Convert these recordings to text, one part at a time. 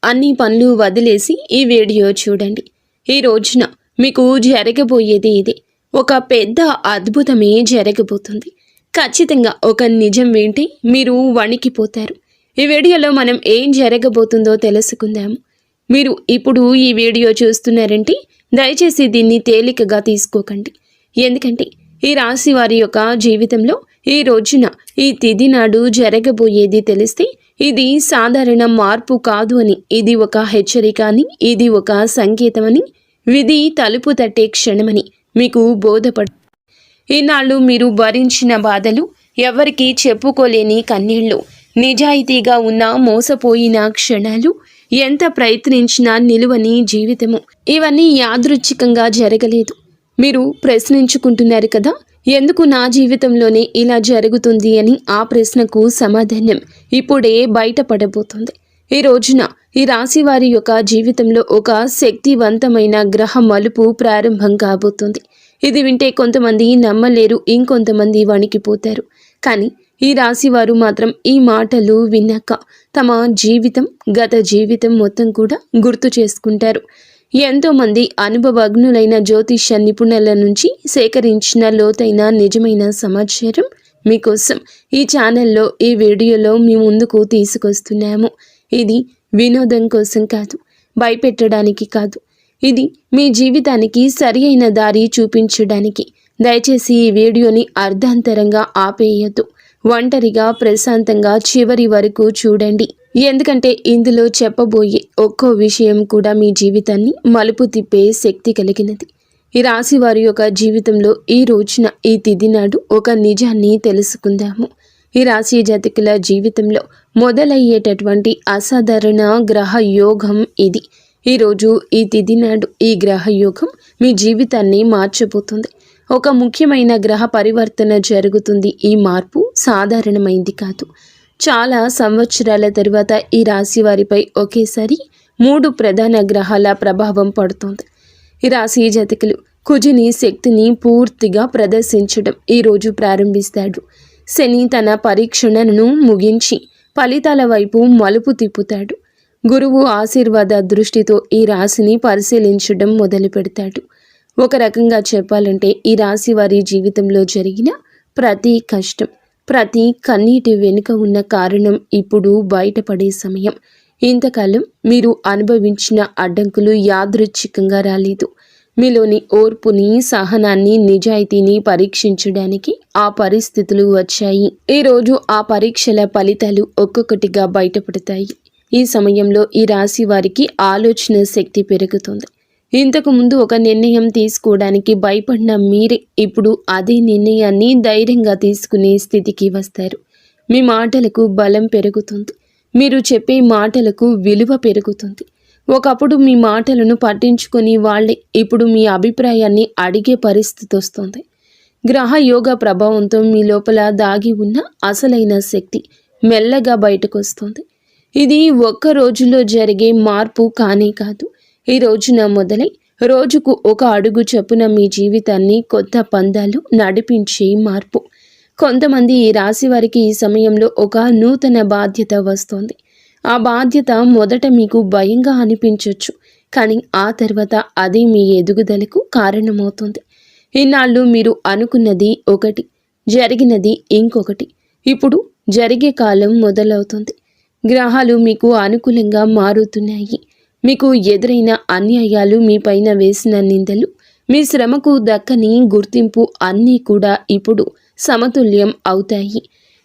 అన్ని పనులు వదిలేసి ఈ వీడియో చూడండి. ఈ రోజున మీకు జరగబోయేది ఇదే. ఒక పెద్ద అద్భుతమే జరగబోతుంది. ఖచ్చితంగా ఒక నిజం వింటే మీరు వణికిపోతారు. ఈ వీడియోలో మనం ఏం జరగబోతుందో తెలుసుకుందాము. మీరు ఇప్పుడు ఈ వీడియో చూస్తున్నారంటే దయచేసి దీన్ని తేలికగా తీసుకోకండి. ఎందుకంటే ఈ రాశి వారి యొక్క జీవితంలో ఈ రోజున ఈ తిథి నాడు జరగబోయేది తెలిస్తే ఇది సాధారణ మార్పు కాదు అని, ఇది ఒక హెచ్చరిక అని, ఇది ఒక సంకేతమని, విధి తలుపు తట్టే క్షణమని మీకు బోధపడు. ఈనాళ్ళు మీరు భరించిన బాధలు, ఎవరికి చెప్పుకోలేని కన్నీళ్లు, నిజాయితీగా ఉన్న మోసపోయిన క్షణాలు, ఎంత ప్రయత్నించినా నిలువని జీవితము, ఇవన్నీ యాదృచ్ఛికంగా జరగలేదు. మీరు ప్రశ్నించుకుంటున్నారు కదా, ఎందుకు నా జీవితంలోనే ఇలా జరుగుతుంది అని. ఆ ప్రశ్నకు సమాధానం ఇప్పుడే బయటపడబోతుంది. ఈ రోజున ఈ రాశి వారి యొక్క జీవితంలో ఒక శక్తివంతమైన గ్రహ మలుపు ప్రారంభం కాబోతుంది. ఇది వింటే కొంతమంది నమ్మలేరు, ఇంకొంతమంది వణికిపోతారు. కానీ ఈ రాశి వారు మాత్రం ఈ మాటలు విన్నాక తమ జీవితం, గత జీవితం మొత్తం కూడా గుర్తు చేసుకుంటారు. ఎంతోమంది అనుభవజ్ఞులైన జ్యోతిష్య నిపుణుల నుంచి సేకరించిన లోతైన నిజమైన సమాచారం మీకోసం ఈ ఛానల్లో, ఈ వీడియోలో మీ ముందుకు తీసుకొస్తున్నాము. ఇది వినోదం కోసం కాదు, భయపెట్టడానికి కాదు, ఇది మీ జీవితానికి సరి అయిన దారి చూపించడానికి. దయచేసి ఈ వీడియోని అర్ధాంతరంగా ఆపేయద్దు. ఒంటరిగా ప్రశాంతంగా చివరి వరకు చూడండి. ఎందుకంటే ఇందులో చెప్పబోయే ఒక్కో విషయం కూడా మీ జీవితాన్ని మలుపు తిప్పే శక్తి కలిగినది. ఈ రాశి వారి యొక్క జీవితంలో ఈ రోజున, ఈ తిథి నాడు ఒక నిజాన్ని తెలుసుకుందాము. ఈ రాశి జాతకుల జీవితంలో మొదలయ్యేటటువంటి అసాధారణ గ్రహ యోగం ఇది. ఈరోజు ఈ తిథి నాడు ఈ గ్రహ యోగం మీ జీవితాన్ని మార్చబోతుంది. ఒక ముఖ్యమైన గ్రహ పరివర్తన జరుగుతుంది. ఈ మార్పు సాధారణమైంది కాదు. చాలా సంవత్సరాల తరువాత ఈ రాశి వారిపై ఒకేసారి 3 ప్రధాన గ్రహాల ప్రభావం పడుతుంది. ఈ రాశి జాతకులు కుజుని శక్తిని పూర్తిగా ప్రదర్శించడం ఈరోజు ప్రారంభిస్తాడు. శని తన పరీక్షణను ముగించి ఫలితాల వైపు మలుపు తిప్పుతాడు. గురువు ఆశీర్వాద దృష్టితో ఈ రాశిని పరిశీలించడం మొదలు పెడతాడు. ఒక రకంగా చెప్పాలంటే ఈ రాశి వారి జీవితంలో జరిగిన ప్రతి కష్టం, ప్రతి కన్నీటి వెనుక ఉన్న కారణం ఇప్పుడు బయటపడే సమయం. ఇంతకాలం మీరు అనుభవించిన అడ్డంకులు యాదృచ్ఛికంగా రాలేదు. మీలోని ఓర్పుని, సహనాన్ని, నిజాయితీని పరీక్షించడానికి ఆ పరిస్థితులు వచ్చాయి. ఈరోజు ఆ పరీక్షల ఫలితాలు ఒక్కొక్కటిగా బయటపడతాయి. ఈ సమయంలో ఈ రాశి వారికి ఆలోచన శక్తి పెరుగుతుంది. ఇంతకు ముందు ఒక నిర్ణయం తీసుకోవడానికి భయపడిన మీరే ఇప్పుడు అదే నిర్ణయాన్ని ధైర్యంగా తీసుకునే స్థితికి వస్తారు. మీ మాటలకు బలం పెరుగుతుంది. మీరు చెప్పే మాటలకు విలువ పెరుగుతుంది. ఒకప్పుడు మీ మాటలను పట్టించుకొని వాళ్ళే ఇప్పుడు మీ అభిప్రాయాన్ని అడిగే పరిస్థితి వస్తుంది. గ్రహ యోగ ప్రభావంతో మీ లోపల దాగి ఉన్న అసలైన శక్తి మెల్లగా బయటకు వస్తుంది. ఇది ఒక్క రోజులో జరిగే మార్పు కానే కాదు. ఈ రోజున మొదలై రోజుకు ఒక అడుగు చొప్పున మీ జీవితాన్ని కొత్త పందాలు నడిపించే మార్పు. కొంతమంది ఈ రాశి వారికి ఈ సమయంలో ఒక నూతన బాధ్యత వస్తోంది. ఆ బాధ్యత మొదట మీకు భయంగా అనిపించవచ్చు, కానీ ఆ తర్వాత అది మీ ఎదుగుదలకు కారణమవుతుంది. ఇన్నాళ్ళు మీరు అనుకున్నది ఒకటి, జరిగినది ఇంకొకటి. ఇప్పుడు జరిగే కాలం మొదలవుతుంది. గ్రహాలు మీకు అనుకూలంగా మారుతున్నాయి. మీకు ఎదురైన అన్యాయాలు, మీ పైన వేసిన నిందలు, మీ శ్రమకు దక్కని గుర్తింపు అన్నీ కూడా ఇప్పుడు సమతుల్యం అవుతాయి.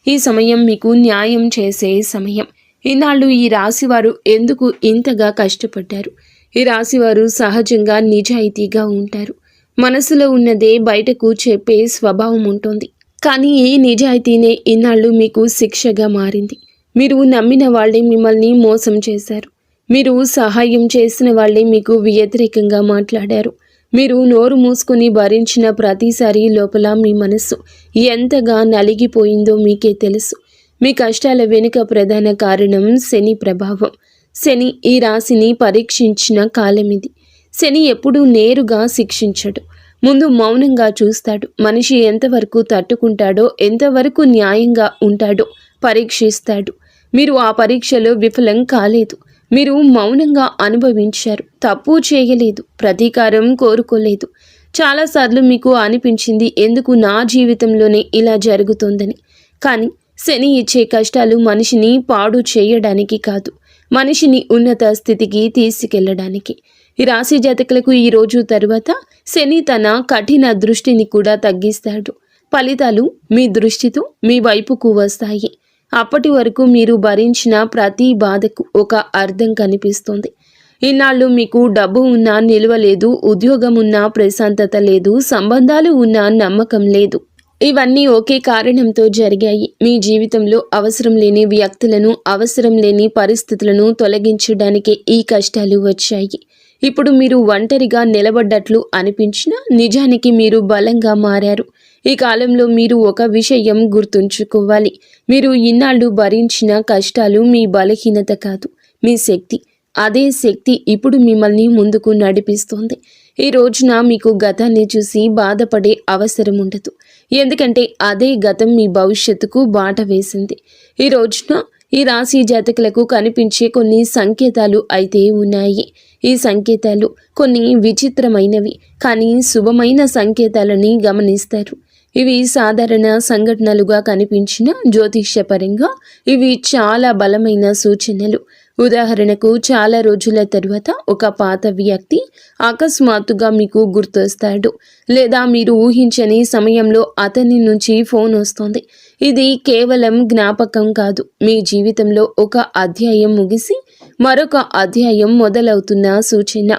ఈ సమయం మీకు న్యాయం చేసే సమయం. ఈనాళ్ళు ఈ రాశివారు ఎందుకు ఇంతగా కష్టపడ్డారు? ఈ రాశివారు సహజంగా నిజాయితీగా ఉంటారు. మనసులో ఉన్నదే బయటకు చెప్పే స్వభావం ఉంటుంది. కానీ ఈ నిజాయితీనే ఇన్నాళ్ళు మీకు శిక్షగా మారింది. మీరు నమ్మిన వాళ్ళే మిమ్మల్ని మోసం చేశారు. మీరు సహాయం చేసిన వాళ్ళే మీకు వ్యతిరేకంగా మాట్లాడారు. మీరు నోరు మూసుకొని భరించిన ప్రతిసారి లోపల మీ మనస్సు ఎంతగా నలిగిపోయిందో మీకే తెలుసు. మీ కష్టాల వెనుక ప్రధాన కారణం శని ప్రభావం. శని ఈ రాశిని పరీక్షించిన కాలం ఇది. శని ఎప్పుడూ నేరుగా శిక్షించడు. ముందు మౌనంగా చూస్తాడు. మనిషి ఎంతవరకు తట్టుకుంటాడో, ఎంతవరకు న్యాయంగా ఉంటాడో పరీక్షిస్తాడు. మీరు ఆ పరీక్షలో విఫలం కాలేదు. మీరు మౌనంగా అనుభవించారు. తప్పు చేయలేదు, ప్రతీకారం కోరుకోలేదు. చాలాసార్లు మీకు అనిపించింది, ఎందుకు నా జీవితంలోనే ఇలా జరుగుతోందని. కానీ శని ఇచ్చే కష్టాలు మనిషిని పాడు చేయడానికి కాదు, మనిషిని ఉన్నత స్థితికి తీసుకెళ్లడానికి. ఈ రాశి జాతకులకు ఈ రోజు తరువాత శని తన కఠిన దృష్టిని కూడా తగ్గిస్తాడు. ఫలితాలు మీ దృష్టితో మీ వైపుకు వస్తాయి. అప్పటి వరకు మీరు భరించిన ప్రతి బాధకు ఒక అర్థం కనిపిస్తుంది. ఇన్నాళ్ళు మీకు డబ్బు ఉన్నా నిలువ లేదు, ఉద్యోగం ఉన్నా ప్రశాంతత లేదు, సంబంధాలు ఉన్నా నమ్మకం లేదు. ఇవన్నీ ఒకే కారణంతో జరిగాయి. మీ జీవితంలో అవసరం లేని వ్యక్తులను, అవసరం లేని పరిస్థితులను తొలగించడానికే ఈ కష్టాలు వచ్చాయి. ఇప్పుడు మీరు ఒంటరిగా నిలబడ్డట్లు అనిపించినా నిజానికి మీరు బలంగా మారారు. ఈ కాలంలో మీరు ఒక విషయం గుర్తుంచుకోవాలి. మీరు ఇన్నాళ్ళు భరించిన కష్టాలు మీ బలహీనత కాదు, మీ శక్తి. అదే శక్తి ఇప్పుడు మిమ్మల్ని ముందుకు నడిపిస్తోంది. ఈ రోజున మీకు గతాన్ని చూసి బాధపడే అవసరం ఉండదు. ఎందుకంటే అదే గతం మీ భవిష్యత్తుకు బాట వేసింది. ఈ రోజున ఈ రాశి జాతకులకు కనిపించే కొన్ని సంకేతాలు అయితే ఉన్నాయి. ఈ సంకేతాలు కొన్ని విచిత్రమైనవి, కానీ శుభమైన సంకేతాలని గమనిస్తారు. ఇవి సాధారణ సంఘటనలుగా కనిపించిన జ్యోతిష్యపరంగా ఇవి చాలా బలమైన సూచనలు. ఉదాహరణకు, చాలా రోజుల తరువాత ఒక పాత వ్యక్తి అకస్మాత్తుగా మీకు గుర్తొస్తాడు, లేదా మీరు ఊహించని సమయంలో అతని నుంచి ఫోన్ వస్తుంది. ఇది కేవలం జ్ఞాపకం కాదు, మీ జీవితంలో ఒక అధ్యాయం ముగిసి మరొక అధ్యాయం మొదలవుతున్న సూచన.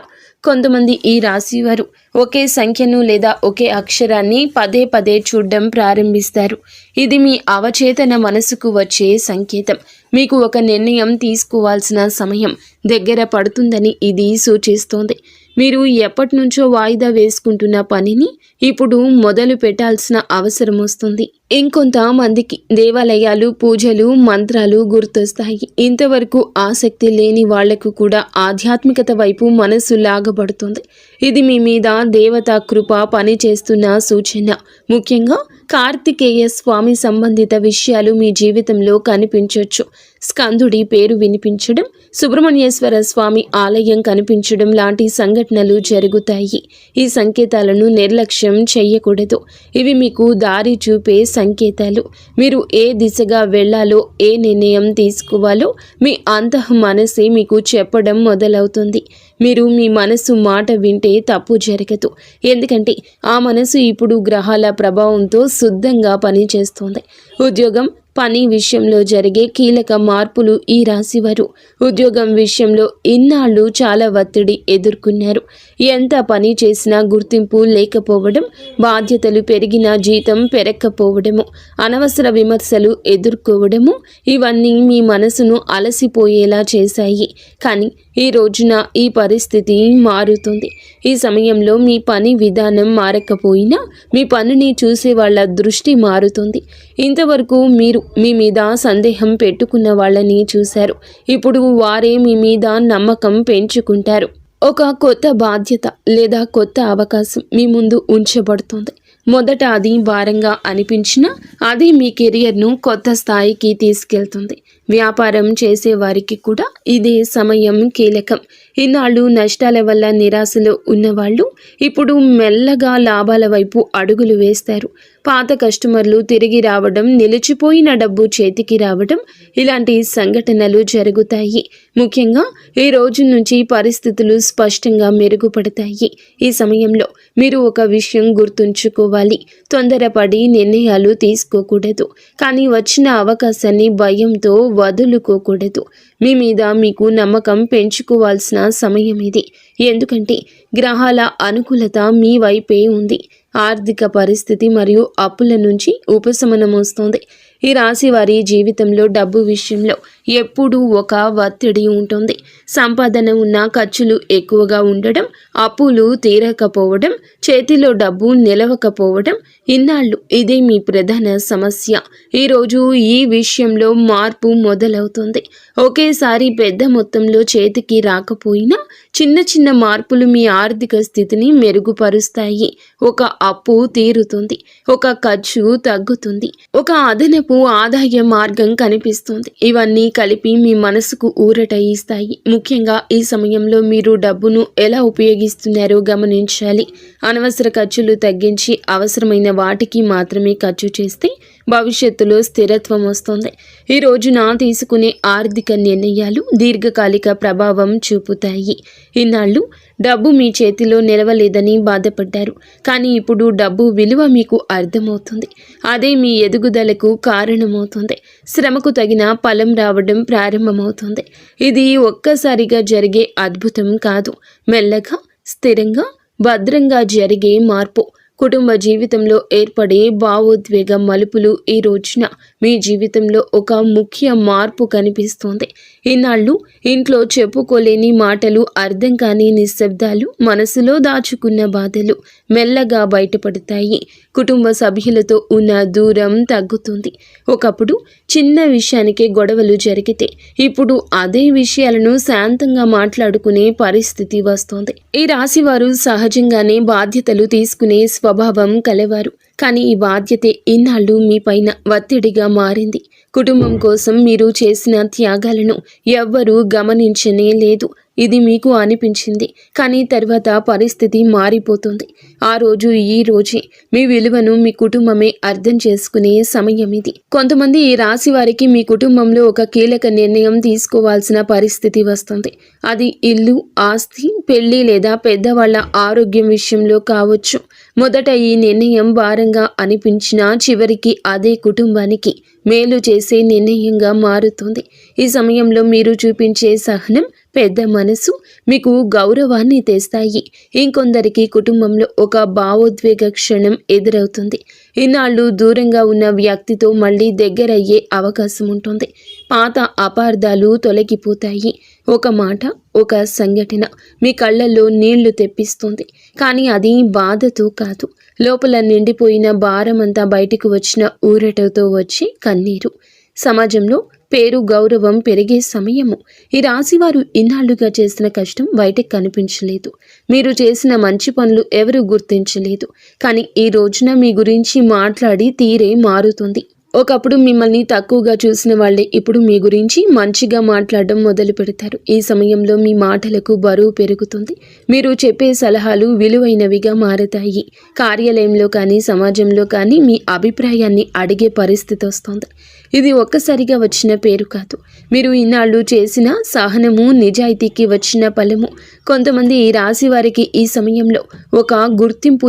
కొంతమంది ఈ రాశివారు ఒకే సంఖ్యను లేదా ఒకే అక్షరాన్ని పదే పదే చూడడం ప్రారంభిస్తారు. ఇది మీ అవచేతన మనసుకు వచ్చే సంకేతం. మీకు ఒక నిర్ణయం తీసుకోవాల్సిన సమయం దగ్గర పడుతుందని ఇది సూచిస్తోంది. మీరు ఎప్పటి నుంచో వాయిదా వేసుకుంటున్న పనిని ఇప్పుడు మొదలు పెట్టాల్సిన అవసరం వస్తుంది. ఇంకొంతమందికి దేవాలయాలు, పూజలు, మంత్రాలు గుర్తొస్తాయి. ఇంతవరకు ఆసక్తి లేని వాళ్లకు కూడా ఆధ్యాత్మికత వైపు మనసు లాగబడుతుంది. ఇది మీ మీద దేవతా కృప పనిచేస్తున్న సూచన. ముఖ్యంగా కార్తికేయ స్వామి సంబంధిత విషయాలు మీ జీవితంలో కనిపించవచ్చు. స్కందుడి పేరు వినిపించడం, సుబ్రహ్మణ్యేశ్వర స్వామి ఆలయం కనిపించడం లాంటి సంఘటనలు జరుగుతాయి. ఈ సంకేతాలను నిర్లక్ష్యం చేయకూడదు. ఇవి మీకు దారి చూపే సంకేతాలు. మీరు ఏ దిశగా వెళ్ళాలో, ఏ నిర్ణయం తీసుకోవాలో మీ అంతః మనసే మీకు చెప్పడం మొదలవుతుంది. మీరు మీ మనసు మాట వింటే తప్పు జరగదు. ఎందుకంటే ఆ మనసు ఇప్పుడు గ్రహాల ప్రభావంతో శుద్ధంగా పనిచేస్తుంది. ఉద్యోగం, పని విషయంలో జరిగే కీలక మార్పులు. ఈ రాశివారు ఉద్యోగం విషయంలో ఇన్నాళ్ళు చాలా ఒత్తిడి ఎదుర్కొన్నారు. ఎంత పని చేసినా గుర్తింపు లేకపోవడం, బాధ్యతలు పెరిగినా జీతం పెరగకపోవడము, అనవసర విమర్శలు ఎదుర్కోవడము, ఇవన్నీ మీ మనసును అలసిపోయేలా చేశాయి. కానీ ఈ రోజున ఈ పరిస్థితి మారుతుంది. ఈ సమయంలో మీ పని విధానం మారకపోయినా మీ పనిని చూసే వాళ్ళ దృష్టి మారుతుంది. ఇంతవరకు మీరు మీ మీద సందేహం పెట్టుకున్న వాళ్ళని చూశారు. ఇప్పుడు వారే మీ మీద నమ్మకం పెంచుకుంటారు. ఒక కొత్త బాధ్యత లేదా కొత్త అవకాశం మీ ముందు ఉంచబడుతుంది. మొదట అది భారంగా అనిపించినా అది మీ కెరియర్ను కొత్త స్థాయికి తీసుకెళ్తుంది. వ్యాపారం చేసేవారికి కూడా ఇదే సమయం కీలకం. ఇన్నాళ్ళు నష్టాల వల్ల నిరాశలో ఉన్నవాళ్ళు ఇప్పుడు మెల్లగా లాభాల వైపు అడుగులు వేస్తారు. పాత కస్టమర్లు తిరిగి రావడం, నిలిచిపోయిన డబ్బు చేతికి రావడం, ఇలాంటి సంఘటనలు జరుగుతాయి. ముఖ్యంగా ఈ రోజు నుంచి పరిస్థితులు స్పష్టంగా మెరుగుపడతాయి. ఈ సమయంలో మీరు ఒక విషయం గుర్తుంచుకోవాలి. తొందరపడి నిర్ణయాలు తీసుకోకూడదు, కానీ వచ్చిన అవకాశాన్ని భయంతో వదులుకోకూడదు. మీ మీద మీకు నమ్మకం పెంచుకోవాల్సిన సమయం ఇది. ఎందుకంటే గ్రహాల అనుకూలత మీ వైపే ఉంది. ఆర్థిక పరిస్థితి మరియు అప్పుల నుంచి ఉపశమనం వస్తుంది. ఈ రాశి వారి జీవితంలో డబ్బు విషయంలో ఎప్పుడూ ఒక ఒత్తిడి ఉంటుంది. సంపాదన ఉన్న ఖర్చులు ఎక్కువగా ఉండడం, అప్పులు తీరకపోవడం, చేతిలో డబ్బు నిలవకపోవడం, ఇన్నాళ్ళు ఇదే మీ ప్రధాన సమస్య. ఈరోజు ఈ విషయంలో మార్పు మొదలవుతుంది. ఒకేసారి పెద్ద మొత్తంలో చేతికి రాకపోయినా చిన్న చిన్న మార్పులు మీ ఆర్థిక స్థితిని మెరుగుపరుస్తాయి. ఒక అప్పు తీరుతుంది, ఒక ఖర్చు తగ్గుతుంది, ఒక అదనపు ఆదాయ మార్గం కనిపిస్తుంది. ఇవన్నీ కలిపి మీ మనసుకు ఊరట ఇస్తాయి. ముఖ్యంగా ఈ సమయంలో మీరు డబ్బును ఎలా ఉపయోగిస్తున్నారో గమనించాలి. అనవసర ఖర్చులు తగ్గించి అవసరమైన వాటికి మాత్రమే ఖర్చు చేస్తే భవిష్యత్తులో స్థిరత్వం వస్తుంది. ఈ రోజున తీసుకునే ఆర్థిక నిర్ణయాలు దీర్ఘకాలిక ప్రభావం చూపుతాయి. ఇన్నాళ్ళు డబ్బు మీ చేతిలో నిలవలేదని బాధపడ్డారు, కానీ ఇప్పుడు డబ్బు విలువ మీకు అర్థమవుతుంది. అదే మీ ఎదుగుదలకు కారణమవుతుంది. శ్రమకు తగిన ఫలం రావడం ప్రారంభమవుతుంది. ఇది ఒక్కసారిగా జరిగే అద్భుతం కాదు, మెల్లగా స్థిరంగా భద్రంగా జరిగే మార్పు. కుటుంబ జీవితంలో ఏర్పడే భావోద్వేగ మలుపులు ఈ రోజున మీ జీవితంలో ఒక ముఖ్య మార్పు కనిపిస్తోంది. ఇన్నాళ్ళు ఇంట్లో చెప్పుకోలేని మాటలు, అర్థం కాని నిశ్శబ్దాలు, మనసులో దాచుకున్న బాధలు మెల్లగా బయటపడతాయి. కుటుంబ సభ్యులతో ఉన్న దూరం తగ్గుతుంది. ఒకప్పుడు చిన్న విషయానికే గొడవలు జరిగితే ఇప్పుడు అదే విషయాలను శాంతంగా మాట్లాడుకునే పరిస్థితి వస్తోంది. ఈ రాశివారు సహజంగానే బాధ్యతలు తీసుకునే స్వభావం కలవారు, కానీ ఈ బాధ్యతే ఇన్నాళ్ళు మీ పైన ఒత్తిడిగా మారింది. కుటుంబం కోసం మీరు చేసిన త్యాగాలను ఎవ్వరూ గమనించనే లేదు. ఇది మీకు అనిపించింది, కానీ తర్వాత పరిస్థితి మారిపోతుంది. ఆ రోజు ఈ రోజే మీ విలువను మీ కుటుంబమే అర్థం చేసుకునే సమయం ఇది. కొంతమంది ఈ రాశి వారికి మీ కుటుంబంలో ఒక కీలక నిర్ణయం తీసుకోవాల్సిన పరిస్థితి వస్తుంది. అది ఇల్లు, ఆస్తి, పెళ్లి లేదా పెద్దవాళ్ల ఆరోగ్యం విషయంలో కావచ్చు. మొదట ఈ నిర్ణయం భారంగా అనిపించినా చివరికి అదే కుటుంబానికి మేలు చేసే నిర్ణయంగా మారుతుంది. ఈ సమయంలో మీరు చూపించే సహనం, పెద్ద మనసు మీకు గౌరవాన్ని తెస్తాయి. ఇంకొందరికి కుటుంబంలో ఒక భావోద్వేగ క్షణం ఎదురవుతుంది. ఇన్నాళ్ళు దూరంగా ఉన్న వ్యక్తితో మళ్ళీ దగ్గరయ్యే అవకాశం ఉంటుంది. పాత అపార్థాలు తొలగిపోతాయి. ఒక మాట, ఒక సంఘటన మీ కళ్ళల్లో నీళ్లు తెప్పిస్తుంది, కానీ అది బాధతో కాదు, లోపల నిండిపోయిన భారమంతా బయటికి వచ్చిన ఊరటతో వచ్చి కన్నీరు. సమాజంలో పేరు, గౌరవం పెరిగే సమయము. ఈ రాశివారు ఇన్నాళ్లుగా చేసిన కష్టం బయటకు కనిపించలేదు. మీరు చేసిన మంచి పనులు ఎవరు గుర్తించలేదు, కానీ ఈ రోజున మీ గురించి మాట్లాడి తీరే మారుతుంది. ఒకప్పుడు మిమ్మల్ని తక్కువగా చూసిన వాళ్ళే ఇప్పుడు మీ గురించి మంచిగా మాట్లాడడం మొదలు పెడతారు. ఈ సమయంలో మీ మాటలకు బరువు పెరుగుతుంది. మీరు చెప్పే సలహాలు విలువైనవిగా మారతాయి. కార్యాలయంలో కానీ సమాజంలో కానీ మీ అభిప్రాయాన్ని అడిగే పరిస్థితి వస్తుంది. ఇది ఒక్కసారిగా వచ్చిన పేరు కాదు, మీరు ఇన్నాళ్ళు చేసిన సహనము, నిజాయితీకి వచ్చిన ఫలము. కొంతమంది ఈ రాశి వారికి ఈ సమయంలో ఒక గుర్తింపు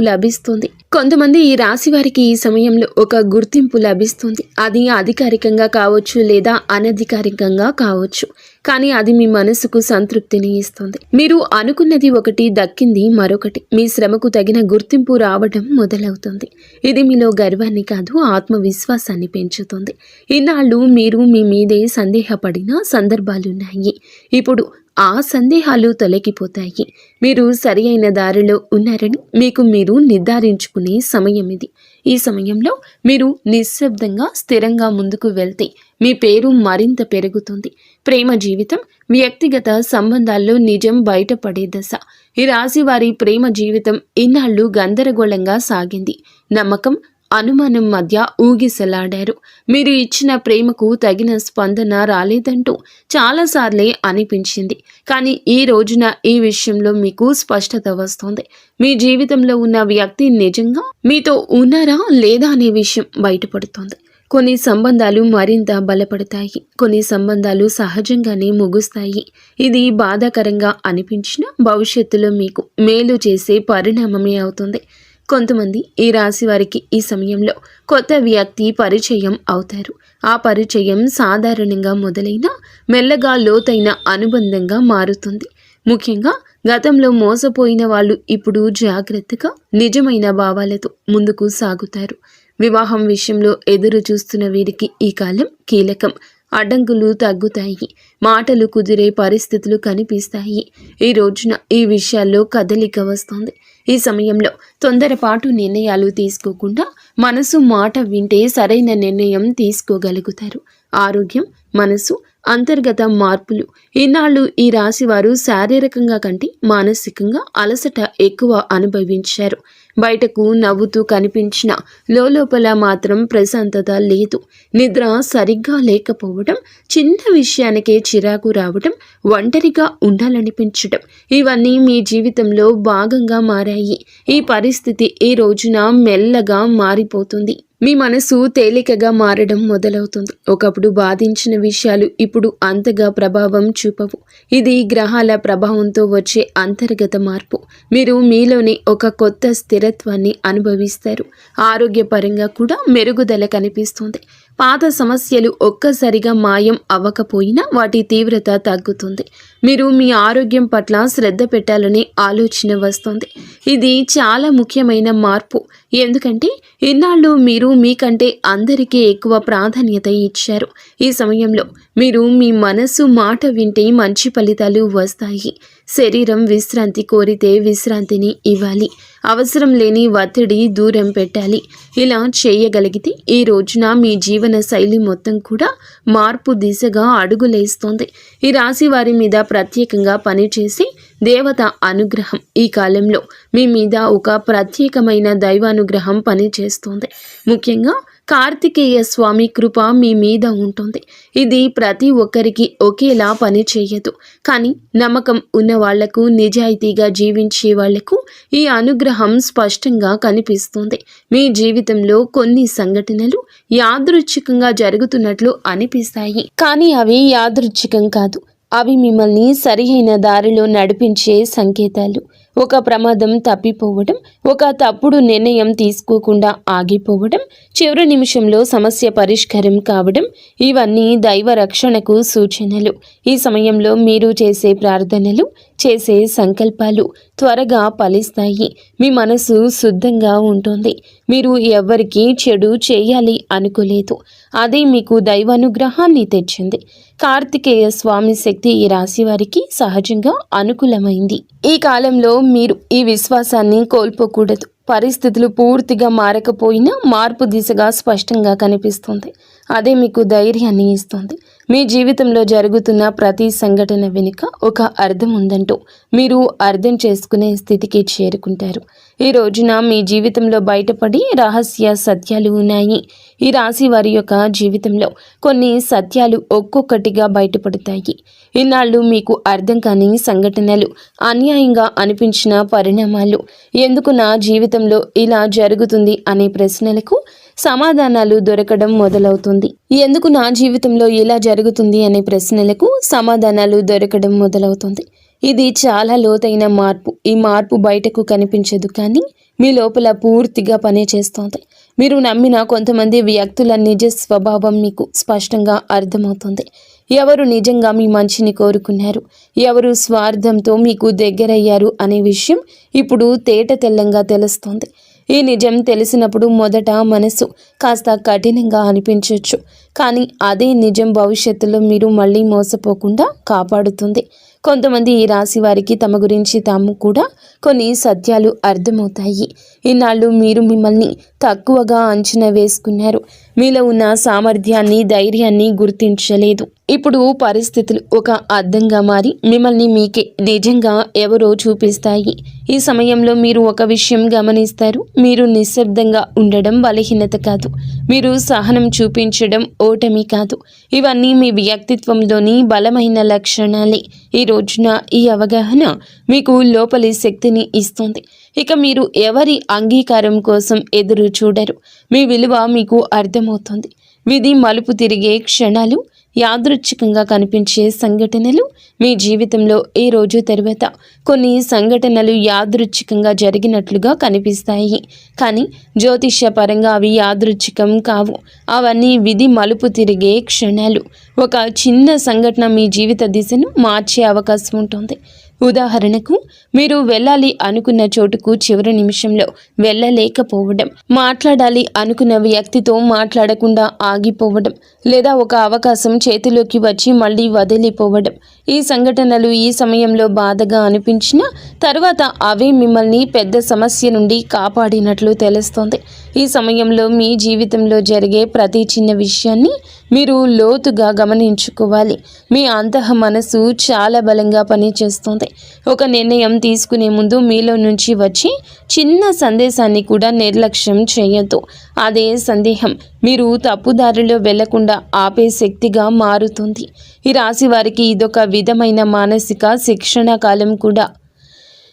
లభిస్తుంది. అది అధికారికంగా కావచ్చు లేదా అనధికారికంగా కావచ్చు, కానీ అది మీ మనసుకు సంతృప్తిని ఇస్తుంది. మీరు అనుకున్నది ఒకటి, దక్కింది మరొకటి. మీ శ్రమకు తగిన గుర్తింపు రావడం మొదలవుతుంది. ఇది మీలో గర్వాన్ని కాదు, ఆత్మవిశ్వాసాన్ని పెంచుతుంది. ఇన్నాళ్ళు మీరు మీ మీదే సందేహపడిన సందర్భాలున్నాయి. ఇప్పుడు ఆ సందేహాలు తొలగిపోతాయి. మీరు సరి అయిన దారిలో ఉన్నారని మీకు మీరు నిర్ధారించుకునే సమయం ఇది. ఈ సమయంలో మీరు నిశ్శబ్దంగా స్థిరంగా ముందుకు వెళ్తే మీ పేరు మరింత పెరుగుతుంది. ప్రేమ జీవితం, వ్యక్తిగత సంబంధాల్లో నిజం బయటపడే దశ. ఈ రాశి వారి ప్రేమ జీవితం ఇన్నాళ్ళు గందరగోళంగా సాగింది. నమ్మకం, అనుమానం మధ్య ఊగిసలాడారు. మీరు ఇచ్చిన ప్రేమకు తగిన స్పందన రాలేదంటూ చాలాసార్లే అనిపించింది, కానీ ఈ రోజున ఈ విషయంలో మీకు స్పష్టత వస్తుంది. మీ జీవితంలో ఉన్న వ్యక్తి నిజంగా మీతో ఉన్నారా లేదా అనే విషయం బయటపడుతోంది. కొన్ని సంబంధాలు మరింత బలపడతాయి, కొన్ని సంబంధాలు సహజంగానే ముగుస్తాయి. ఇది బాధాకరంగా అనిపించినా భవిష్యత్తులో మీకు మేలు చేసే పరిణామమే అవుతుంది. కొంతమంది ఈ రాశి వారికి ఈ సమయంలో కొత్త వ్యక్తి పరిచయం అవుతారు. ఆ పరిచయం సాధారణంగా మొదలైన మెల్లగా లోతైన అనుబంధంగా మారుతుంది. ముఖ్యంగా గతంలో మోసపోయిన వాళ్ళు ఇప్పుడు జాగ్రత్తగా నిజమైన భావాలతో ముందుకు సాగుతారు. వివాహం విషయంలో ఎదురు చూస్తున్న వీరికి ఈ కాలం కీలకం. అడ్డంకులు తగ్గుతాయి, మాటలు కుదిరే పరిస్థితులు కనిపిస్తాయి. ఈ రోజున ఈ విషయాల్లో కదలిక వస్తుంది. ఈ సమయంలో తొందరపాటు నిర్ణయాలు తీసుకోకుండా మనసు మాట వింటే సరైన నిర్ణయం తీసుకోగలుగుతారు. ఆరోగ్యం, మనసు, అంతర్గత మార్పులు. ఇన్నాళ్ళు ఈ రాశి వారు శారీరకంగా కంటే మానసికంగా అలసట ఎక్కువ అనుభవించారు. బయటకు నవ్వుతూ కనిపించిన లోపల మాత్రం ప్రశాంతత లేదు. నిద్ర సరిగ్గా లేకపోవడం, చిన్న విషయానికే చిరాకు రావడం, ఒంటరిగా ఉండాలనిపించడం ఇవన్నీ మీ జీవితంలో భాగంగా మారాయి. ఈ పరిస్థితి ఈ రోజున మెల్లగా మారిపోతుంది. మీ మనసు తేలికగా మారడం మొదలవుతుంది. ఒకప్పుడు బాధించిన విషయాలు ఇప్పుడు అంతగా ప్రభావం చూపవు. ఇది గ్రహాల ప్రభావంతో వచ్చే అంతర్గత మార్పు. మీరు మీలోని ఒక కొత్త స్థిరత్వాన్ని అనుభవిస్తారు. ఆరోగ్యపరంగా కూడా మెరుగుదల కనిపిస్తుంది. పాత సమస్యలు ఒక్కసారిగా మాయం అవ్వకపోయినా వాటి తీవ్రత తగ్గుతుంది. మీరు మీ ఆరోగ్యం పట్ల శ్రద్ధ పెట్టాలనే ఆలోచన వస్తుంది. ఇది చాలా ముఖ్యమైన మార్పు. ఎందుకంటే ఇన్నాళ్ళు మీరు మీకంటే అందరికీ ఎక్కువ ప్రాధాన్యత ఇచ్చారు. ఈ సమయంలో మీరు మీ మనసు మాట వింటే మంచి ఫలితాలు వస్తాయి. శరీరం విశ్రాంతి కోరితే విశ్రాంతిని ఇవ్వాలి. అవసరం లేని ఒత్తిడి దూరం పెట్టాలి. ఇలా చేయగలిగితే ఈ రోజున మీ జీవన శైలి మొత్తం కూడా మార్పు దిశగా అడుగులేస్తోంది. ఈ రాశి వారి మీద ప్రత్యేకంగా పనిచేసి దేవత అనుగ్రహం ఈ కాలంలో మీ మీద ఒక ప్రత్యేకమైన దైవానుగ్రహం పనిచేస్తోంది. ముఖ్యంగా కార్తికేయ స్వామి కృప మీ మీద ఉంటుంది. ఇది ప్రతి ఒక్కరికి ఒకేలా పని చేయదు. కానీ నమ్మకం ఉన్న వాళ్లకు, నిజాయితీగా జీవించే వాళ్లకు ఈ అనుగ్రహం స్పష్టంగా కనిపిస్తుంది. మీ జీవితంలో కొన్ని సంఘటనలు యాదృచ్ఛికంగా జరుగుతున్నట్లు అనిపిస్తాయి. కానీ అవి యాదృచ్ఛికం కాదు. అవి మిమ్మల్ని సరియైన దారిలో నడిపించే సంకేతాలు. ఒక ప్రమాదం తప్పిపోవడం, ఒక తప్పుడు నిర్ణయం తీసుకోకుండా ఆగిపోవడం, చివరి నిమిషంలో సమస్య పరిష్కారం కావడం ఇవన్నీ దైవ రక్షణకు సూచనలు. ఈ సమయంలో మీరు చేసే ప్రార్థనలు, చేసే సంకల్పాలు త్వరగా ఫలిస్తాయి. మీ మనసు శుద్ధంగా ఉంటుంది. మీరు ఎవ్వరికీ చెడు చేయాలి అనుకోలేదు. అదే మీకు దైవానుగ్రహాన్ని తెచ్చింది. కార్తికేయ స్వామి శక్తి ఈ రాశి వారికి సహజంగా అనుకూలమైంది. ఈ కాలంలో మీరు ఈ విశ్వాసాన్ని కోల్పోకూడదు. పరిస్థితులు పూర్తిగా మారకపోయినా మార్పు దిశగా స్పష్టంగా కనిపిస్తుంది. అదే మీకు ధైర్యాన్ని ఇస్తుంది. మీ జీవితంలో జరుగుతున్న ప్రతి సంఘటన వెనుక ఒక అర్థం ఉందంటూ మీరు అర్థం చేసుకునే స్థితికి చేరుకుంటారు. ఈ రోజున మీ జీవితంలో బయటపడి రహస్య సత్యాలు ఉన్నాయి. ఈ రాశి వారి యొక్క జీవితంలో కొన్ని సత్యాలు ఒక్కొక్కటిగా బయటపడతాయి. ఇన్నాళ్ళు మీకు అర్థం కాని సంఘటనలు, అన్యాయంగా అనిపించిన పరిణామాలు, ఎందుకు నా జీవితంలో ఇలా జరుగుతుంది అనే ప్రశ్నలకు సమాధానాలు దొరకడం మొదలవుతుంది. ఎందుకు నా జీవితంలో ఇలా జరుగుతుంది అనే ప్రశ్నలకు సమాధానాలు దొరకడం మొదలవుతుంది. ఇది చాలా లోతైన మార్పు. ఈ మార్పు బయటకు కనిపించదు, కానీ మీ లోపల పూర్తిగా పనిచేస్తోంది. మీరు నమ్మిన కొంతమంది వ్యక్తుల నిజ స్వభావం మీకు స్పష్టంగా అర్థమవుతుంది. ఎవరు నిజంగా మీ మంచిని కోరుకున్నారు, ఎవరు స్వార్థంతో మీకు దగ్గరయ్యారు అనే విషయం ఇప్పుడు తేట తెల్లంగా తెలుస్తోంది. ఈ నిజం తెలిసినప్పుడు మొదట మనసు కాస్త కఠినంగా అనిపించవచ్చు, కానీ అదే నిజం భవిష్యత్తులో మీరు మళ్ళీ మోసపోకుండా కాపాడుతుంది. కొంతమంది ఈ రాశి వారికి తమ గురించి తాము కూడా కొన్ని సత్యాలు అర్థమవుతాయి. ఇన్నాళ్ళు మీరు మిమ్మల్ని తక్కువగా అంచనా వేసుకున్నారు. మీలో ఉన్న సామర్థ్యాన్ని, ధైర్యాన్ని గుర్తించలేదు. ఇప్పుడు పరిస్థితులు ఒక అద్దంగా మారి మిమ్మల్ని మీకే నిజంగా ఎవరో చూపిస్తాయి. ఈ సమయంలో మీరు ఒక విషయం గమనిస్తారు. మీరు నిశ్శబ్దంగా ఉండడం బలహీనత కాదు. మీరు సహనం చూపించడం ఓటమి కాదు. ఇవన్నీ మీ వ్యక్తిత్వంలోని బలమైన లక్షణాలే. ఈ రోజున ఈ అవగాహన మీకు లోపలి శక్తిని ఇస్తుంది. ఇక మీరు ఎవరి అంగీకారం కోసం ఎదురు చూడరు. మీ విలువ మీకు అర్థమవుతుంది. విధి మలుపు తిరిగే క్షణాలు, యాదృచ్ఛికంగా కనిపించే సంఘటనలు మీ జీవితంలో ఈ రోజు తర్వాత కొన్ని సంఘటనలు యాదృచ్ఛికంగా జరిగినట్లుగా కనిపిస్తాయి. కానీ జ్యోతిష్య పరంగా అవి యాదృచ్ఛికం కావు. అవన్నీ విధి మలుపు తిరిగే క్షణాలు. ఒక చిన్న సంఘటన మీ జీవిత దిశను మార్చే అవకాశం ఉంటుంది. ఉదాహరణకు, మీరు వెళ్ళాలి అనుకున్న చోటుకు చివరి నిమిషంలో వెళ్ళలేకపోవడం, మాట్లాడాలి అనుకున్న వ్యక్తితో మాట్లాడకుండా ఆగిపోవడం, లేదా ఒక అవకాశం చేతిలోకి వచ్చి మళ్ళీ వదిలిపోవడం. ఈ సంఘటనలు ఈ సమయంలో బాధగా అనిపించినా తర్వాత అవే మిమ్మల్ని పెద్ద సమస్య నుండి కాపాడినట్లు తెలుస్తోంది. ఈ సమయంలో మీ జీవితంలో జరిగే ప్రతి చిన్న విషయాన్ని మీరు లోతుగా గమనించుకోవాలి. మీ అంతః మనసు చాలా బలంగా పనిచేస్తుంది. ఒక నిర్ణయం తీసుకునే ముందు మీలో నుంచి వచ్చి చిన్న సందేశాన్ని కూడా నిర్లక్ష్యం చేయొద్దు. అదే సందేహం మీరు తప్పుదారిలో వెళ్లకుండా ఆపే శక్తిగా మారుతుంది. ఈ రాశి వారికి ఇదొక విధమైన మానసిక శిక్షణ కాలం కూడా.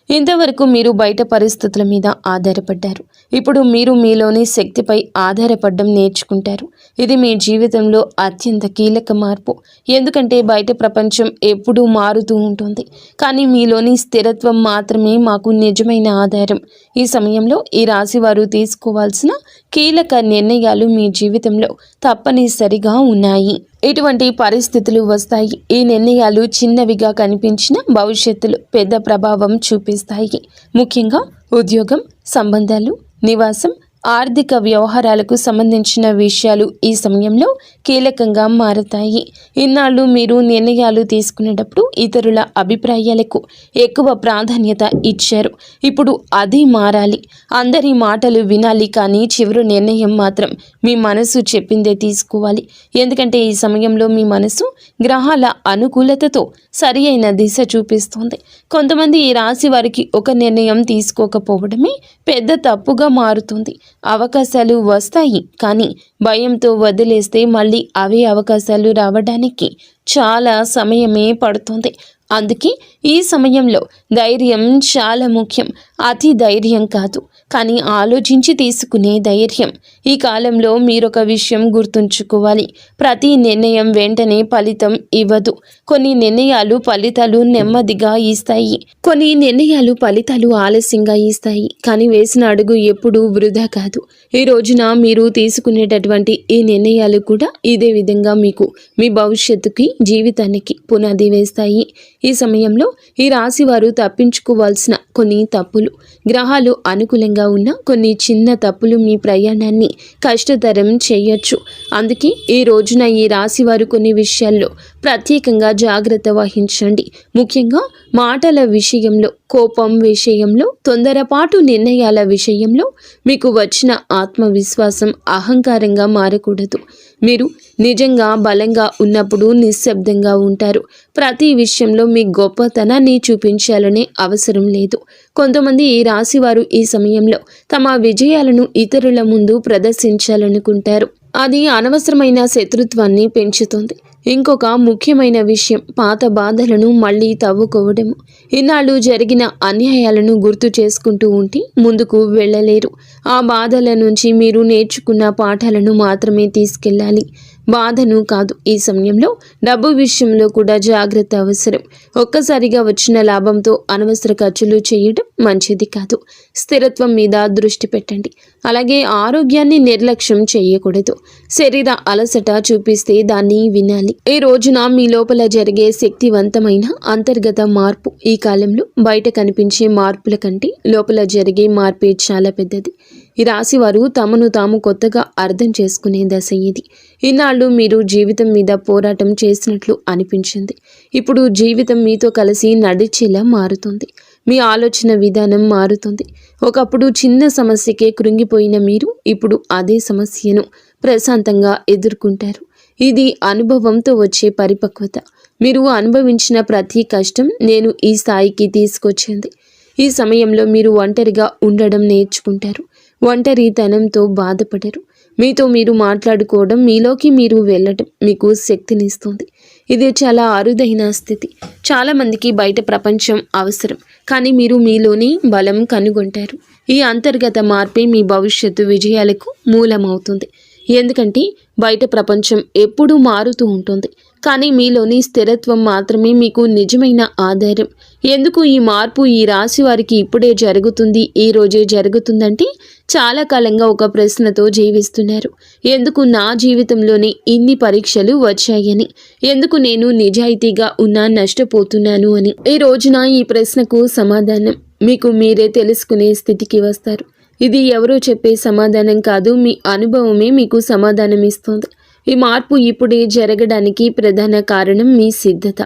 ఇంతవరకు మీరు బయట పరిస్థితుల మీద ఆధారపడ్డారు. ఇప్పుడు మీరు మీలోని శక్తిపై ఆధారపడడం నేర్చుకుంటారు. ఇది మీ జీవితంలో అత్యంత కీలక మార్పు. ఎందుకంటే బయట ప్రపంచం ఎప్పుడూ మారుతూ ఉంటుంది, కానీ మీలోని స్థిరత్వం మాత్రమే మాకు నిజమైన ఆధారం. ఈ సమయంలో ఈ రాశి వారు తీసుకోవాల్సిన కీలక నిర్ణయాలు మీ జీవితంలో తప్పనిసరిగా ఉన్నాయి. ఇటువంటి పరిస్థితులు వస్తాయి. ఈ నిర్ణయాలు చిన్నవిగా కనిపించిన భవిష్యత్తులో పెద్ద ప్రభావం చూపిస్తాయి. ముఖ్యంగా ఉద్యోగం, సంబంధాలు, నివాసం, ఆర్థిక వ్యవహారాలకు సంబంధించిన విషయాలు ఈ సమయంలో కీలకంగా మారతాయి. ఇన్నాళ్ళు మీరు నిర్ణయాలు తీసుకునేటప్పుడు ఇతరుల అభిప్రాయాలకు ఎక్కువ ప్రాధాన్యత ఇచ్చారు. ఇప్పుడు అది మారాలి. అందరి మాటలు వినాలి, కానీ చివరి నిర్ణయం మాత్రం మీ మనసు చెప్పిందే తీసుకోవాలి. ఎందుకంటే ఈ సమయంలో మీ మనసు గ్రహాల అనుకూలతతో సరి అయిన దిశ చూపిస్తోంది. కొంతమంది ఈ రాశి వారికి ఒక నిర్ణయం తీసుకోకపోవడమే పెద్ద తప్పుగా మారుతుంది. అవకాశాలు వస్తాయి, కానీ భయంతో వదిలేస్తే మళ్ళీ అవే అవకాశాలు రావడానికి చాలా సమయమే పడుతుంది. అందుకే ఈ సమయంలో ధైర్యం చాలా ముఖ్యం. అతి ధైర్యం కాదు, కానీ ఆలోచించి తీసుకునే ధైర్యం. ఈ కాలంలో మీరొక విషయం గుర్తుంచుకోవాలి. ప్రతి నిర్ణయం వెంటనే ఫలితం ఇవ్వదు. కొన్ని నిర్ణయాలు ఫలితాలు నెమ్మదిగా ఇస్తాయి, కొన్ని నిర్ణయాలు ఫలితాలు ఆలస్యంగా ఇస్తాయి. కానీ వేసిన అడుగు ఎప్పుడూ వృధా కాదు. ఈ రోజున మీరు తీసుకునేటటువంటి ఈ నిర్ణయాలు కూడా ఇదే విధంగా మీకు మీ భవిష్యత్తుకి, జీవితానికి పునాది వేస్తాయి. ఈ సమయంలో ఈ రాశి వారు తప్పించుకోవాల్సిన కొన్ని తప్పులు, గ్రహాలు అనుకూలంగా ఉన్న కొన్ని చిన్న తప్పులు మీ ప్రయాణాన్ని కష్టతరం చేయొచ్చు. అందుకే ఈ రోజున ఈ రాశి వారు కొన్ని విషయాల్లో ప్రత్యేకంగా జాగ్రత్త వహించండి. ముఖ్యంగా మాటల విషయంలో, కోపం విషయంలో, తొందరపాటు నిర్ణయాల విషయంలో మీకు వచ్చిన ఆత్మవిశ్వాసం అహంకారంగా మారకూడదు. మీరు నిజంగా బలంగా ఉన్నప్పుడు నిశ్శబ్దంగా ఉంటారు. ప్రతి విషయంలో మీ గొప్పతనాన్ని చూపించాలనే అవసరం లేదు. కొంతమంది ఈ రాశి వారు ఈ సమయంలో తమ విజయాలను ఇతరుల ముందు ప్రదర్శించాలనుకుంటారు. అది అనవసరమైన శత్రుత్వాన్ని పెంచుతుంది. ఇంకొక ముఖ్యమైన విషయం పాత బాధలను మళ్ళీ తవ్వుకోవడము. ఇన్నాళ్ళు జరిగిన అన్యాయాలను గుర్తు చేసుకుంటూ ఉంటే ముందుకు వెళ్ళలేరు. ఆ బాధల నుంచి మీరు నేర్చుకున్న పాఠాలను మాత్రమే తీసుకెళ్ళాలి, బాధను కాదు. ఈ సమయంలో డబ్బు విషయంలో కూడా జాగ్రత్త అవసరం. ఒక్కసారిగా వచ్చిన లాభంతో అనవసర ఖర్చులు చేయడం మంచిది కాదు. స్థిరత్వం మీద దృష్టి పెట్టండి. అలాగే ఆరోగ్యాన్ని నిర్లక్ష్యం చేయకూడదు. శరీర అలసట చూపిస్తే దాన్ని వినాలి. ఈ రోజున మీ లోపల జరిగే శక్తివంతమైన అంతర్గత మార్పు ఈ కాలంలో బయట కనిపించే మార్పుల కంటే లోపల జరిగే మార్పే చాలా పెద్దది. ఈ రాశి వారు తమను తాము కొత్తగా అర్థం చేసుకునే దశ ఇది. ఇన్నాళ్ళు మీరు జీవితం మీద పోరాటం చేసినట్లు అనిపించింది. ఇప్పుడు జీవితం మీతో కలిసి నడిచేలా మారుతుంది. మీ ఆలోచన విధానం మారుతుంది. ఒకప్పుడు చిన్న సమస్యకే కృంగిపోయిన మీరు ఇప్పుడు అదే సమస్యను ప్రశాంతంగా ఎదుర్కొంటారు. ఇది అనుభవంతో వచ్చే పరిపక్వత. మీరు అనుభవించిన ప్రతి కష్టం నేను ఈ స్థాయికి తీసుకొచ్చింది. ఈ సమయంలో మీరు ఒంటరిగా ఉండడం నేర్చుకుంటారు. ఒంటరితనంతో బాధపడరు. మీతో మీరు మాట్లాడుకోవడం, మీలోకి మీరు వెళ్ళటం మీకు శక్తినిస్తుంది. ఇది చాలా అరుదైన స్థితి. చాలామందికి బయట ప్రపంచం అవసరం, కానీ మీరు మీలోని బలం కనుగొంటారు. ఈ అంతర్గత మార్పే మీ భవిష్యత్తు విజయాలకు మూలమవుతుంది. ఎందుకంటే బయట ప్రపంచం ఎప్పుడూ మారుతూ ఉంటుంది, కానీ మీలోని స్థిరత్వం మాత్రమే మీకు నిజమైన ఆధారం. ఎందుకు ఈ మార్పు ఈ రాశి వారికి ఇప్పుడే జరుగుతుంది, ఈ రోజే జరుగుతుందంటే చాలా కాలంగా ఒక ప్రశ్నతో జీవిస్తున్నారు. ఎందుకు నా జీవితంలోనే ఇన్ని పరీక్షలు వచ్చాయని, ఎందుకు నేను నిజాయితీగా ఉన్నా నష్టపోతున్నాను అని. ఈ రోజున ఈ ప్రశ్నకు సమాధానం మీకు మీరే తెలుసుకునే స్థితికి వస్తారు. ఇది ఎవరో చెప్పే సమాధానం కాదు, మీ అనుభవమే మీకు సమాధానం ఇస్తుంది. ఈ మార్పు ఇప్పుడే జరగడానికి ప్రధాన కారణం మీ సిద్ధత.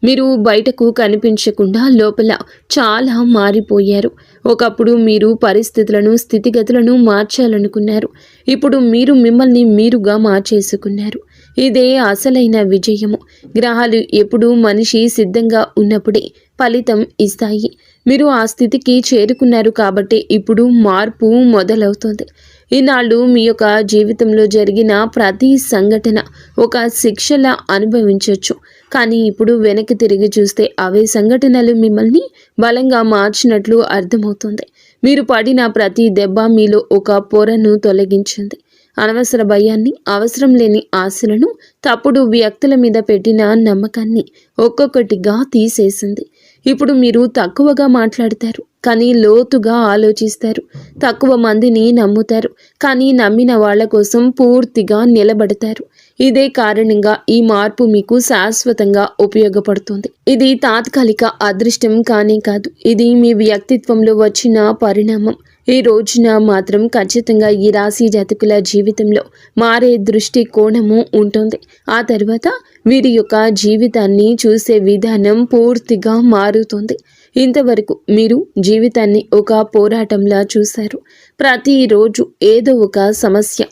మీరు బయటకు కనిపించకుండా లోపల చాలా మారిపోయారు. ఒకప్పుడు మీరు పరిస్థితులను, స్థితిగతులను మార్చాలనుకున్నారు. ఇప్పుడు మీరు మిమ్మల్ని మీరుగా మార్చేసుకున్నారు. ఇదే అసలైన విజయము. గ్రహాలు ఎప్పుడూ మనిషి సిద్ధంగా ఉన్నప్పుడే ఫలితం ఇస్తాయి. మీరు ఆ స్థితికి చేరుకున్నారు కాబట్టి ఇప్పుడు మార్పు మొదలవుతుంది. ఈనాళ్ళు మీ యొక్క జీవితంలో జరిగిన ప్రతి సంఘటన ఒక శిక్షలా అనుభవించవచ్చు. కానీ ఇప్పుడు వెనక్కి తిరిగి చూస్తే అవే సంఘటనలు మిమ్మల్ని బలంగా మార్చినట్లు అర్థమవుతుంది. మీరు పడిన ప్రతి దెబ్బ మీలో ఒక పొరను తొలగించింది. అనవసర భయాన్ని, అవసరం లేని ఆశలను, తప్పుడు వ్యక్తుల మీద పెట్టిన నమ్మకాన్ని ఒక్కొక్కటిగా తీసేసింది. ఇప్పుడు మీరు తక్కువగా మాట్లాడతారు, కానీ లోతుగా ఆలోచిస్తారు. తక్కువ మందిని నమ్ముతారు, కానీ నమ్మిన వాళ్ళ కోసం పూర్తిగా నిలబడతారు. ఇదే కారణంగా ఈ మార్పు మీకు శాశ్వతంగా ఉపయోగపడుతుంది. ఇది తాత్కాలిక అదృష్టం కానే కాదు. ఇది మీ వ్యక్తిత్వంలో వచ్చిన పరిణామం. ఈ రోజున మాత్రం ఖచ్చితంగా ఈ రాశి జాతకుల జీవితంలో మారే దృష్టి కోణము ఉంటుంది. ఆ తర్వాత వీరి యొక్క జీవితాన్ని చూసే విధానం పూర్తిగా మారుతుంది. ఇంతవరకు మీరు జీవితాన్ని ఒక పోరాటంలా చూశారు. ప్రతిరోజు ఏదో ఒక సమస్య,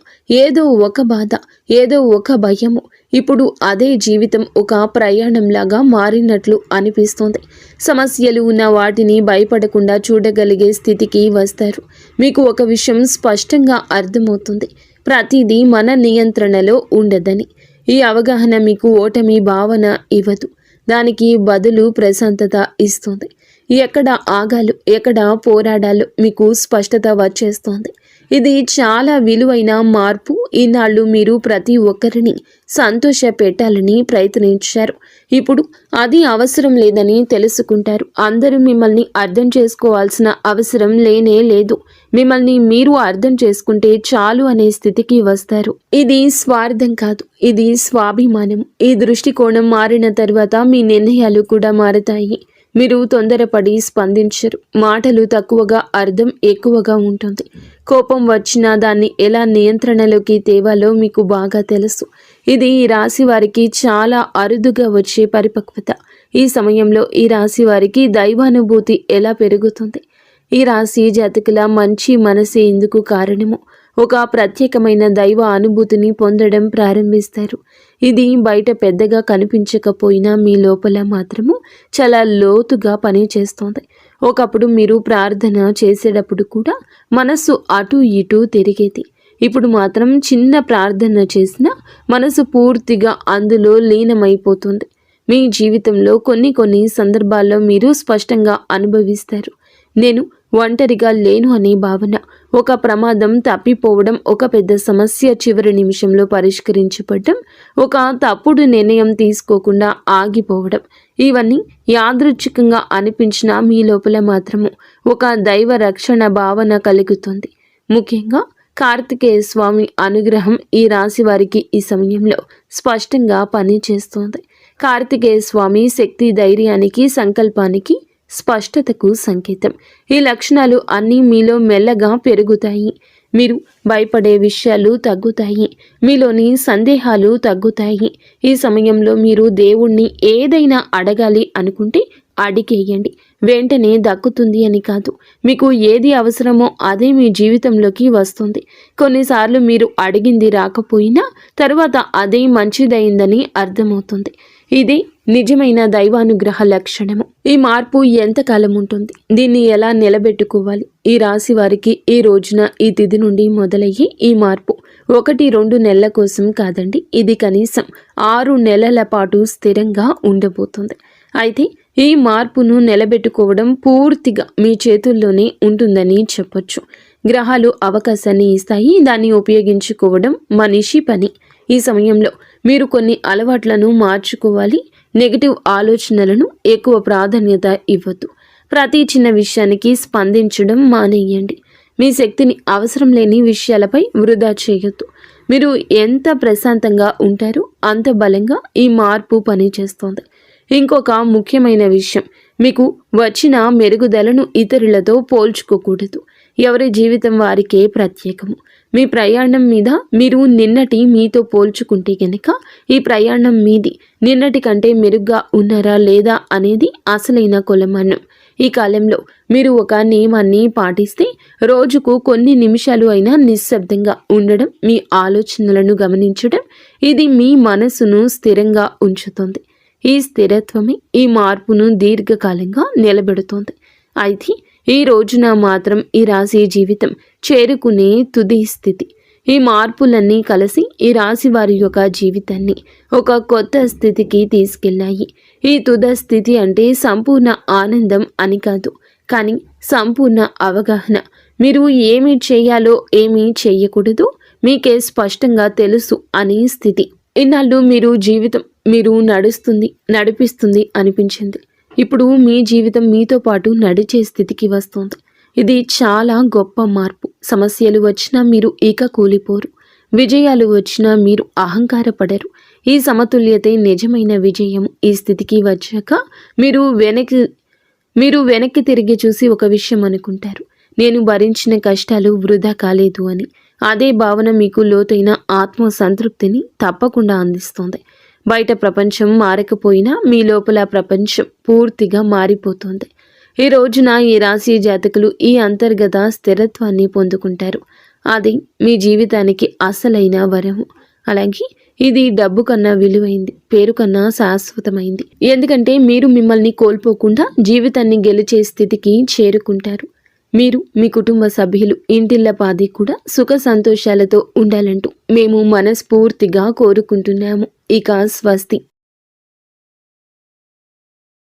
ఏదో ఒక బాధ, ఏదో ఒక భయము. ఇప్పుడు అదే జీవితం ఒక ప్రయాణంలాగా మారినట్లు అనిపిస్తోంది. సమస్యలు ఉన్న వాటిని భయపడకుండా చూడగలిగే స్థితికి వస్తారు. మీకు ఒక విషయం స్పష్టంగా అర్థమవుతుంది. ప్రతిదీ మన నియంత్రణలో ఉండదని. ఈ అవగాహన మీకు ఓటమి భావన ఇవ్వదు. దానికి బదులు ప్రశాంతత ఇస్తుంది. ఎక్కడ ఆగాలో, ఎక్కడ పోరాడాలో మీకు స్పష్టత వచ్చేస్తోంది. ఇది చాలా విలువైన మార్పు. ఈనాళ్ళు మీరు ప్రతి ఒక్కరిని సంతోష పెట్టాలని ప్రయత్నించారు. ఇప్పుడు అది అవసరం లేదని తెలుసుకుంటారు. అందరూ మిమ్మల్ని అర్థం చేసుకోవాల్సిన అవసరం లేనే లేదు. మిమ్మల్ని మీరు అర్థం చేసుకుంటే చాలు అనే స్థితికి వస్తారు. ఇది స్వార్థం కాదు, ఇది స్వాభిమానం. ఈ దృష్టికోణం మారిన తర్వాత మీ నిర్ణయాలు కూడా మారతాయి. మీరు తొందరపడి స్పందించరు. మాటలు తక్కువగా, అర్థం ఎక్కువగా ఉంటుంది. కోపం వచ్చినా దాన్ని ఎలా నియంత్రణలోకి తేవాలో మీకు బాగా తెలుసు. ఇది ఈ రాశి వారికి చాలా అరుదుగా వచ్చే పరిపక్వత. ఈ సమయంలో ఈ రాశి వారికి దైవానుభూతి ఎలా పెరుగుతుంది. ఈ రాశి జాతకుల మంచి మనసే ఇందుకు కారణము. ఒక ప్రత్యేకమైన దైవ అనుభూతిని పొందడం ప్రారంభిస్తారు. ఇది బయట పెద్దగా కనిపించకపోయినా మీ లోపల మాత్రము చాలా లోతుగా పనిచేస్తోంది. ఒకప్పుడు మీరు ప్రార్థన చేసేటప్పుడు కూడా మనసు అటు ఇటు తిరిగేది. ఇప్పుడు మాత్రం చిన్న ప్రార్థన చేసినా మనసు పూర్తిగా అందులో లీనమైపోతుంది. మీ జీవితంలో కొన్ని సందర్భాల్లో మీరు స్పష్టంగా అనుభవిస్తారు. నేను ఒంటరిగా లేను అనే భావన, ఒక ప్రమాదం తప్పిపోవడం, ఒక పెద్ద సమస్య చివరి నిమిషంలో పరిష్కరించబడడం, ఒక తప్పుడు నిర్ణయం తీసుకోకుండా ఆగిపోవడం, ఇవన్నీ యాదృచ్ఛికంగా అనిపించినా మీ లోపల మాత్రము ఒక దైవ రక్షణ భావన కలుగుతుంది. ముఖ్యంగా కార్తికేయ స్వామి అనుగ్రహం ఈ రాశి వారికి ఈ సమయంలో స్పష్టంగా పనిచేస్తోంది. కార్తికేయ స్వామి శక్తి, ధైర్యానికి, సంకల్పానికి, స్పష్టతకు సంకేతం. ఈ లక్షణాలు అన్నీ మీలో మెల్లగా పెరుగుతాయి. మీరు భయపడే విషయాలు తగ్గుతాయి. మీలోని సందేహాలు తగ్గుతాయి. ఈ సమయంలో మీరు దేవుణ్ణి ఏదైనా అడగాలి అనుకుంటే అడిగేయండి. వెంటనే దక్కుతుంది అని కాదు. మీకు ఏది అవసరమో అదే మీ జీవితంలోకి వస్తుంది. కొన్నిసార్లు మీరు అడిగింది రాకపోయినా తరువాత అదే మంచిదైందని అర్థమవుతుంది. ఇది నిజమైన దైవానుగ్రహ లక్షణము. ఈ మార్పు ఎంతకాలం ఉంటుంది? దీన్ని ఎలా నిలబెట్టుకోవాలి? ఈ రాశి వారికి ఈ రోజున, ఈ తిథి నుండి మొదలయ్యే ఈ మార్పు 1-2 నెలల కోసం కాదండి. ఇది కనీసం 6 నెలల పాటు స్థిరంగా ఉండబోతుంది. అయితే ఈ మార్పును నిలబెట్టుకోవడం పూర్తిగా మీ చేతుల్లోనే ఉంటుందని చెప్పొచ్చు. గ్రహాలు అవకాశాన్ని ఇస్తాయి. దాన్ని ఉపయోగించుకోవడం మనిషి పని. ఈ సమయంలో మీరు కొన్ని అలవాట్లను మార్చుకోవాలి. నెగటివ్ ఆలోచనలను ఎక్కువ ప్రాధాన్యత ఇవ్వద్దు. ప్రతి చిన్న విషయానికి స్పందించడం మానేయండి. మీ శక్తిని అవసరం లేని విషయాలపై వృధా చేయొద్దు. మీరు ఎంత ప్రశాంతంగా ఉంటారో అంత బలంగా ఈ మార్పు పనిచేస్తోంది. ఇంకొక ముఖ్యమైన విషయం, మీకు వచ్చిన మెరుగుదలను ఇతరులతో పోల్చుకోకూడదు. ఎవరి జీవితం వారికే ప్రత్యేకము. మీ ప్రయాణం మీద మీరు నిన్నటి మీతో పోల్చుకుంటే గనక ఈ ప్రయాణం మీది నిన్నటి కంటే మెరుగ్గా ఉన్నారా లేదా అనేది అసలైన కొలమానం. ఈ కాలంలో మీరు ఒక నియమాన్ని పాటిస్తే రోజుకు కొన్ని నిమిషాలు అయినా నిశ్శబ్దంగా ఉండడం, మీ ఆలోచనలను గమనించడం, ఇది మీ మనసును స్థిరంగా ఉంచుతుంది. ఈ స్థిరత్వమే ఈ మార్పును దీర్ఘకాలంగా నిలబెడుతోంది. అయితే ఈ రోజున మాత్రం ఈ రాశి జీవితం చేరుకునే తుది స్థితి. ఈ మార్పులన్నీ కలిసి ఈ రాశి వారి యొక్క జీవితాన్ని ఒక కొత్త స్థితికి తీసుకెళ్ళాయి. ఈ తుద స్థితి అంటే సంపూర్ణ ఆనందం అని కాదు, కానీ సంపూర్ణ అవగాహన. మీరు ఏమి చేయాలో ఏమీ చేయకూడదు మీకే స్పష్టంగా తెలుసు అనే స్థితి. ఇన్నాళ్ళు మీరు నడిపిస్తుంది అనిపించింది. ఇప్పుడు మీ జీవితం మీతో పాటు నడిచే స్థితికి వస్తుంది. ఇది చాలా గొప్ప మార్పు. సమస్యలు వచ్చినా మీరు ఇక కూలిపోరు, విజయాలు వచ్చినా మీరు అహంకారపడరు. ఈ సమతుల్యతే నిజమైన విజయం. ఈ స్థితికి వచ్చాక మీరు వెనక్కి తిరిగి చూసి ఒక విషయం అనుకుంటారు, నేను భరించిన కష్టాలు వృధా కాలేదు అని. అదే భావన మీకు లోతైన ఆత్మ సంతృప్తిని తప్పకుండా అందిస్తుంది. బయట ప్రపంచం మారకపోయినా మీ లోపల ప్రపంచం పూర్తిగా మారిపోతుంది. ఈ రోజున ఈ రాశి జాతకులు ఈ అంతర్గత స్థిరత్వాన్ని పొందుకుంటారు. అది మీ జీవితానికి అసలైన వరము. అలాగే ఇది డబ్బు కన్నా విలువైంది, పేరు కన్నా శాశ్వతమైంది. ఎందుకంటే మీరు మిమ్మల్ని కోల్పోకుండా జీవితాన్ని గెలిచే స్థితికి చేరుకుంటారు. మీరు, మీ కుటుంబ సభ్యులు, ఇంటిల్లపాది కూడా సుఖ సంతోషాలతో ఉండాలంటూ మేము మనస్ఫూర్తిగా కోరుకుంటున్నాము. ఇక స్వస్తి.